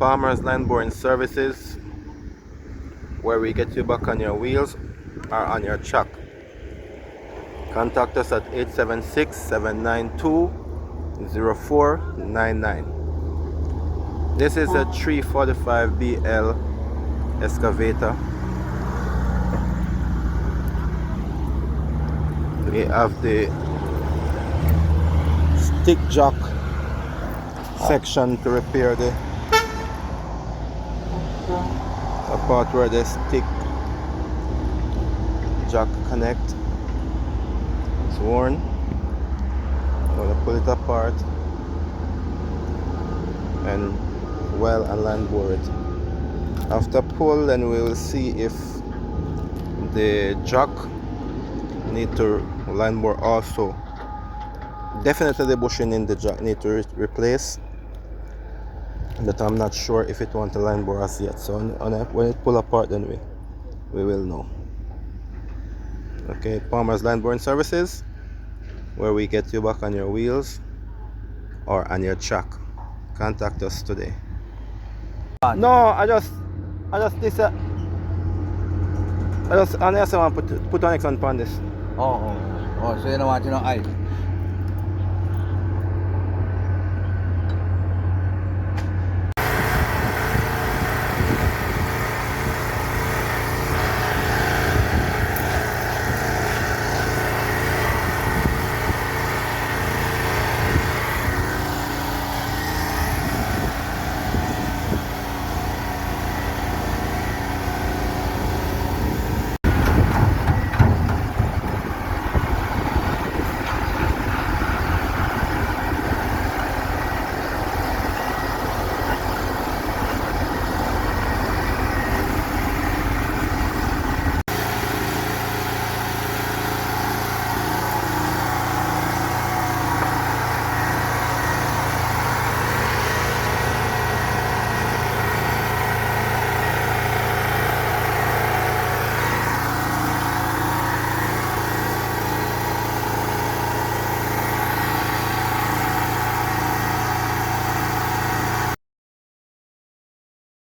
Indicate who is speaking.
Speaker 1: Palmer's Line Boring Services, where we get you back on your wheels or on your truck. Contact us at 876-792-0499. This is a 345BL excavator. We have the stick jack section to repair the part where the stick jack connect. It's worn. I'm gonna pull it apart and well and line bore it. After pull, then we will see if the jack need to line bore also. Definitely the bushing in the jack need to replace, but I'm not sure if it want to line bore as yet. So when it pull apart, then we will know. Okay, Palmer's Line Boring Services, where we get you back on your wheels or on your truck. Contact us today. No, I just this I just want to put on next one on this.
Speaker 2: Oh, so you don't want to know ice?